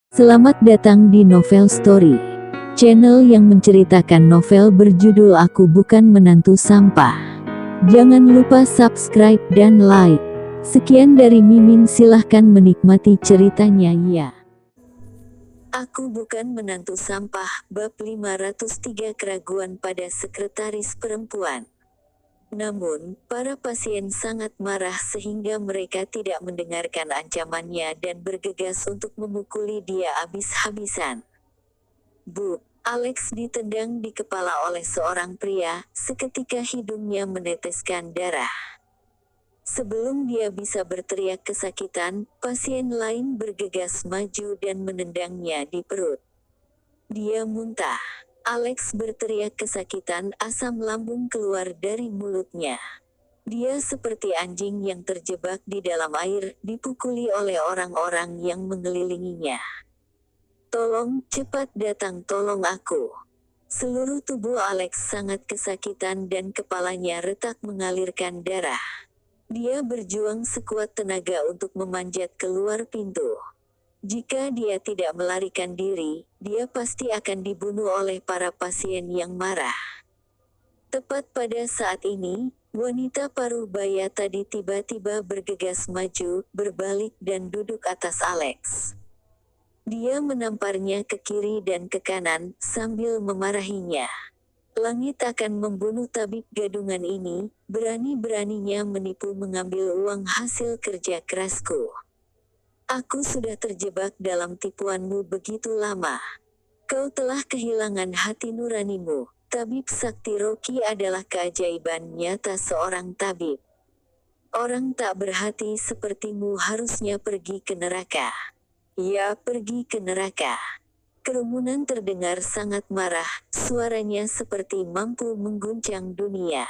Selamat datang di Novel Story, channel yang menceritakan novel berjudul Aku Bukan Menantu Sampah. Jangan lupa subscribe dan like. Sekian dari Mimin, silahkan menikmati ceritanya ya. Aku Bukan Menantu Sampah, bab 503 keraguan pada sekretaris perempuan. Namun, para pasien sangat marah sehingga mereka tidak mendengarkan ancamannya dan bergegas untuk memukuli dia habis-habisan. Bu, Alex ditendang di kepala oleh seorang pria, seketika hidungnya meneteskan darah. Sebelum dia bisa berteriak kesakitan, pasien lain bergegas maju dan menendangnya di perut. Dia muntah. Alex berteriak kesakitan, asam lambung keluar dari mulutnya. Dia seperti anjing yang terjebak di dalam air, dipukuli oleh orang-orang yang mengelilinginya. Tolong, cepat datang tolong aku. Seluruh tubuh Alex sangat kesakitan dan kepalanya retak mengalirkan darah. Dia berjuang sekuat tenaga untuk memanjat keluar pintu. Jika dia tidak melarikan diri, dia pasti akan dibunuh oleh para pasien yang marah. Tepat pada saat ini, wanita paruh baya tadi tiba-tiba bergegas maju, berbalik dan duduk atas Alex. Dia menamparnya ke kiri dan ke kanan, sambil memarahinya. Langit akan membunuh tabib gadungan ini, berani-beraninya menipu mengambil uang hasil kerja kerasku. Aku sudah terjebak dalam tipuanmu begitu lama. Kau telah kehilangan hati nuranimu. Tabib Sakti Rocky adalah keajaiban nyata seorang tabib. Orang tak berhati sepertimu harusnya pergi ke neraka. Ya, pergi ke neraka. Kerumunan terdengar sangat marah, suaranya seperti mampu mengguncang dunia.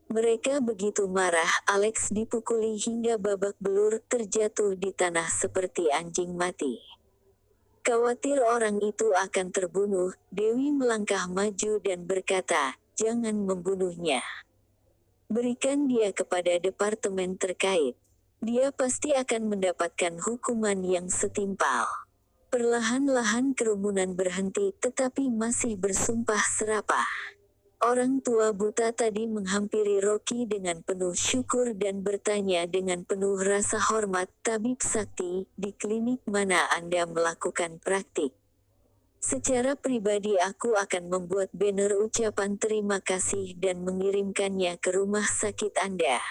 Mereka begitu marah, Alex dipukuli hingga babak belur, terjatuh di tanah seperti anjing mati. Khawatir orang itu akan terbunuh, Dewi melangkah maju dan berkata, "Jangan membunuhnya. Berikan dia kepada departemen terkait. Dia pasti akan mendapatkan hukuman yang setimpal." Perlahan-lahan kerumunan berhenti, tetapi masih bersumpah serapah. Orang tua buta tadi menghampiri Rocky dengan penuh syukur dan bertanya dengan penuh rasa hormat, "Tabib Sakti, di klinik mana Anda melakukan praktik? Secara pribadi aku akan membuat banner ucapan terima kasih dan mengirimkannya ke rumah sakit Anda.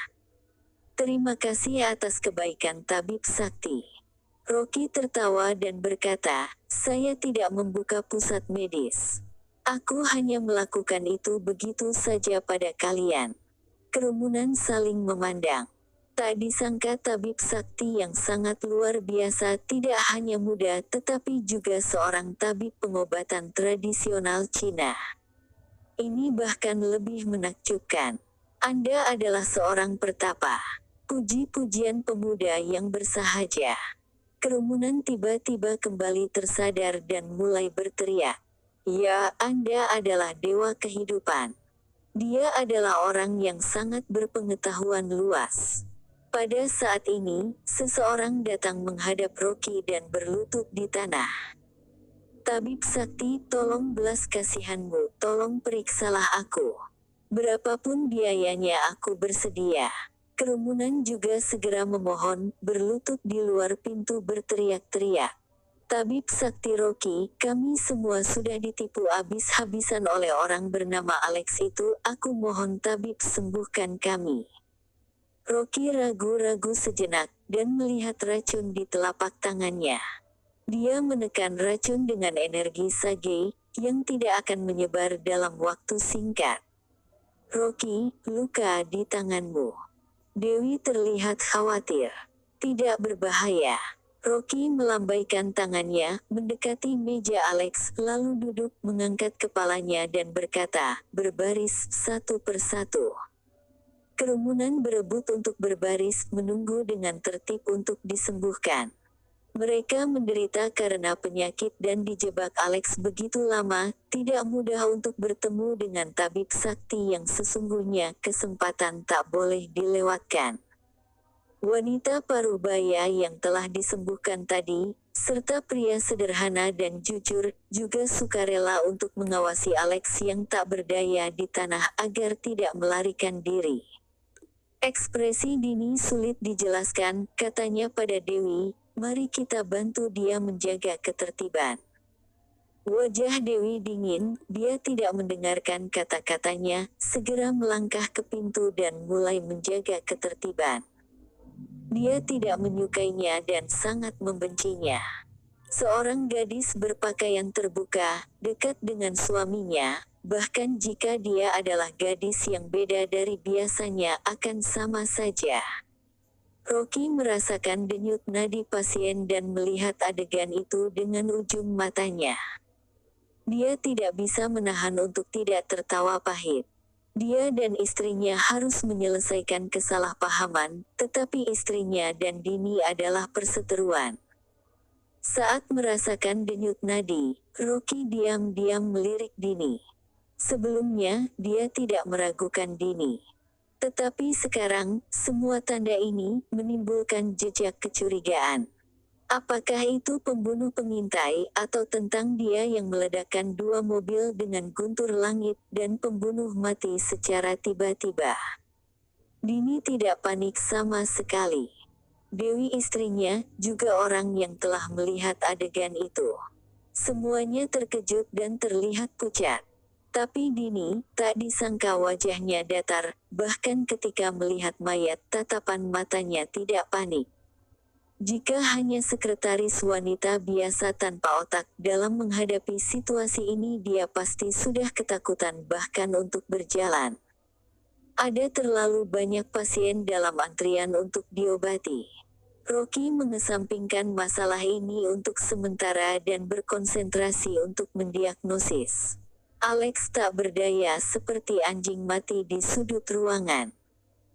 Terima kasih atas kebaikan Tabib Sakti." Rocky tertawa dan berkata, "Saya tidak membuka pusat medis. Aku hanya melakukan itu begitu saja pada kalian." Kerumunan saling memandang. Tak disangka Tabib Sakti yang sangat luar biasa tidak hanya muda tetapi juga seorang tabib pengobatan tradisional Cina. Ini bahkan lebih menakjubkan. Anda adalah seorang pertapa. Puji-pujian pemuda yang bersahaja. Kerumunan tiba-tiba kembali tersadar dan mulai berteriak. Ya, Anda adalah dewa kehidupan. Dia adalah orang yang sangat berpengetahuan luas. Pada saat ini, seseorang datang menghadap Rocky dan berlutut di tanah. "Tabib Sakti, tolong belas kasihanmu, tolong periksalah aku. Berapapun biayanya aku bersedia." Kerumunan juga segera memohon, berlutut di luar pintu berteriak-teriak. "Tabib Sakti Rocky, kami semua sudah ditipu habis-habisan oleh orang bernama Alex itu, aku mohon tabib sembuhkan kami." Rocky ragu-ragu sejenak, dan melihat racun di telapak tangannya. Dia menekan racun dengan energi sage, yang tidak akan menyebar dalam waktu singkat. "Rocky, luka di tanganmu." Dewi terlihat khawatir. "Tidak berbahaya." Rocky melambaikan tangannya, mendekati meja Alex, lalu duduk, mengangkat kepalanya dan berkata, "Berbaris, satu persatu." Kerumunan berebut untuk berbaris, menunggu dengan tertib untuk disembuhkan. Mereka menderita karena penyakit dan dijebak Alex begitu lama, tidak mudah untuk bertemu dengan Tabib Sakti yang sesungguhnya, kesempatan tak boleh dilewatkan. Wanita paruh baya yang telah disembuhkan tadi, serta pria sederhana dan jujur, juga sukarela untuk mengawasi Alex yang tak berdaya di tanah agar tidak melarikan diri. Ekspresi Dini sulit dijelaskan, katanya pada Dewi, mari kita bantu dia menjaga ketertiban. Wajah Dewi dingin, dia tidak mendengarkan kata-katanya, segera melangkah ke pintu dan mulai menjaga ketertiban. Dia tidak menyukainya dan sangat membencinya. Seorang gadis berpakaian terbuka, dekat dengan suaminya, bahkan jika dia adalah gadis yang beda dari biasanya akan sama saja. Rocky merasakan denyut nadi pasien dan melihat adegan itu dengan ujung matanya. Dia tidak bisa menahan untuk tidak tertawa pahit. Dia dan istrinya harus menyelesaikan kesalahpahaman, tetapi istrinya dan Dini adalah perseteruan. Saat merasakan denyut nadi, Rocky diam-diam melirik Dini. Sebelumnya, dia tidak meragukan Dini. Tetapi sekarang, semua tanda ini menimbulkan jejak kecurigaan. Apakah itu pembunuh pengintai atau tentang dia yang meledakkan 2 mobil dengan guntur langit dan pembunuh mati secara tiba-tiba? Dini tidak panik sama sekali. Dewi istrinya, juga orang yang telah melihat adegan itu. Semuanya terkejut dan terlihat pucat. Tapi Dini, tak disangka wajahnya datar, bahkan ketika melihat mayat tatapan matanya tidak panik. Jika hanya sekretaris wanita biasa tanpa otak dalam menghadapi situasi ini dia pasti sudah ketakutan bahkan untuk berjalan. Ada terlalu banyak pasien dalam antrian untuk diobati. Rocky mengesampingkan masalah ini untuk sementara dan berkonsentrasi untuk mendiagnosis. Alex tak berdaya seperti anjing mati di sudut ruangan.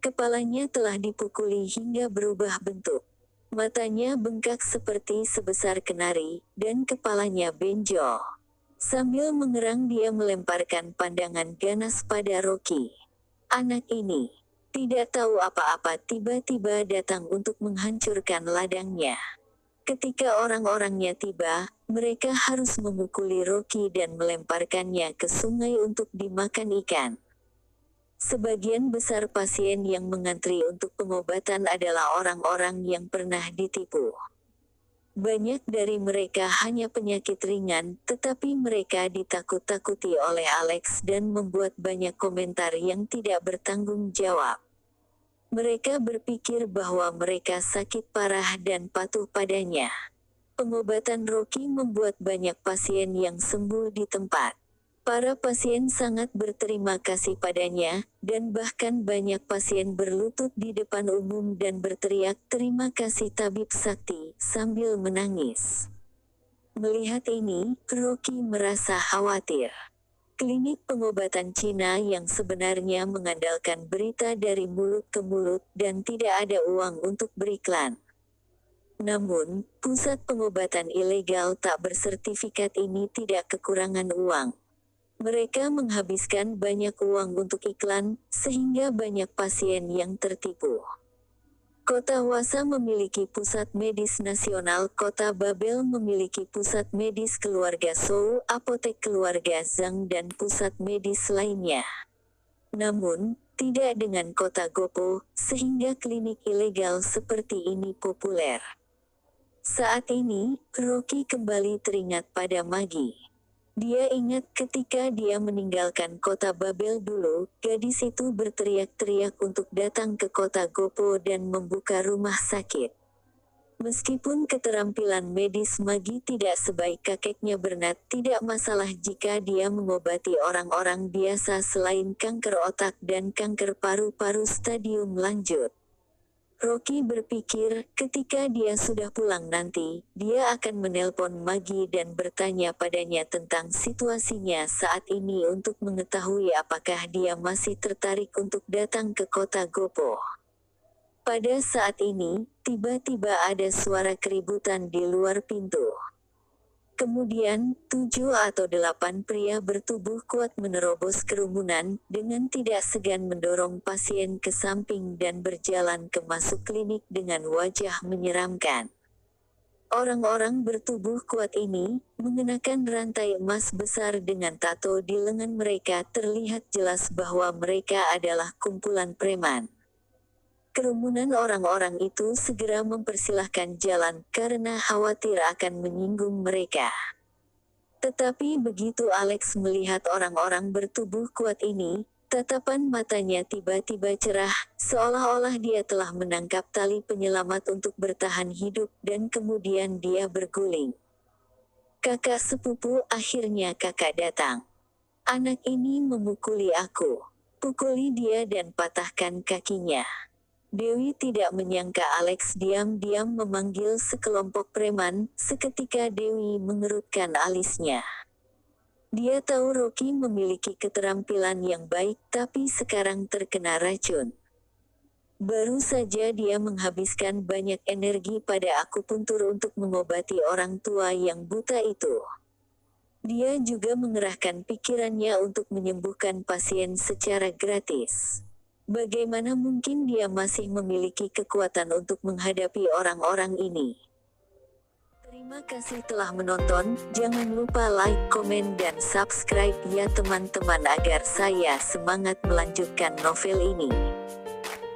Kepalanya telah dipukuli hingga berubah bentuk. Matanya bengkak seperti sebesar kenari, dan kepalanya benjol. Sambil mengerang dia melemparkan pandangan ganas pada Rocky. Anak ini tidak tahu apa-apa tiba-tiba datang untuk menghancurkan ladangnya. Ketika orang-orangnya tiba, mereka harus memukuli Rocky dan melemparkannya ke sungai untuk dimakan ikan. Sebagian besar pasien yang mengantri untuk pengobatan adalah orang-orang yang pernah ditipu. Banyak dari mereka hanya penyakit ringan, tetapi mereka ditakut-takuti oleh Alex dan membuat banyak komentar yang tidak bertanggung jawab. Mereka berpikir bahwa mereka sakit parah dan patuh padanya. Pengobatan Rocky membuat banyak pasien yang sembuh di tempat. Para pasien sangat berterima kasih padanya, dan bahkan banyak pasien berlutut di depan umum dan berteriak terima kasih Tabib Sakti, sambil menangis. Melihat ini, Rocky merasa khawatir. Klinik pengobatan Cina yang sebenarnya mengandalkan berita dari mulut ke mulut dan tidak ada uang untuk beriklan. Namun, pusat pengobatan ilegal tak bersertifikat ini tidak kekurangan uang. Mereka menghabiskan banyak uang untuk iklan, sehingga banyak pasien yang tertipu. Kota Wasa memiliki pusat medis nasional, Kota Babel memiliki pusat medis keluarga Sou, apotek keluarga Zhang dan pusat medis lainnya. Namun, tidak dengan Kota Gopo, sehingga klinik ilegal seperti ini populer. Saat ini, Rocky kembali teringat pada Maggie. Dia ingat ketika dia meninggalkan Kota Babel dulu, gadis itu berteriak-teriak untuk datang ke Kota Gopo dan membuka rumah sakit. Meskipun keterampilan medis Maggie tidak sebaik kakeknya Bernard, tidak masalah jika dia mengobati orang-orang biasa selain kanker otak dan kanker paru-paru stadium lanjut. Rocky berpikir, ketika dia sudah pulang nanti, dia akan menelpon Maggie dan bertanya padanya tentang situasinya saat ini untuk mengetahui apakah dia masih tertarik untuk datang ke Kota Gopo. Pada saat ini, tiba-tiba ada suara keributan di luar pintu. Kemudian, 7 atau 8 pria bertubuh kuat menerobos kerumunan, dengan tidak segan mendorong pasien ke samping dan berjalan ke masuk klinik dengan wajah menyeramkan. Orang-orang bertubuh kuat ini, mengenakan rantai emas besar dengan tato di lengan mereka, terlihat jelas bahwa mereka adalah kumpulan preman. Kerumunan orang-orang itu segera mempersilahkan jalan karena khawatir akan menyinggung mereka. Tetapi begitu Alex melihat orang-orang bertubuh kuat ini, tatapan matanya tiba-tiba cerah, seolah-olah dia telah menangkap tali penyelamat untuk bertahan hidup, dan kemudian dia berguling. Kakak sepupu, akhirnya kakak datang. Anak ini memukuli aku. Pukuli dia dan patahkan kakinya. Dewi tidak menyangka Alex diam-diam memanggil sekelompok preman. Seketika Dewi mengerutkan alisnya. Dia tahu Rocky memiliki keterampilan yang baik, tapi sekarang terkena racun. Baru saja dia menghabiskan banyak energi pada akupuntur untuk mengobati orang tua yang buta itu. Dia juga mengerahkan pikirannya untuk menyembuhkan pasien secara gratis. Bagaimana mungkin dia masih memiliki kekuatan untuk menghadapi orang-orang ini? Terima kasih telah menonton, jangan lupa like, komen dan subscribe ya teman-teman agar saya semangat melanjutkan novel ini.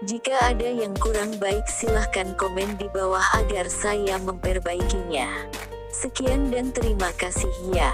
Jika ada yang kurang baik silahkan komen di bawah agar saya memperbaikinya. Sekian dan terima kasih ya.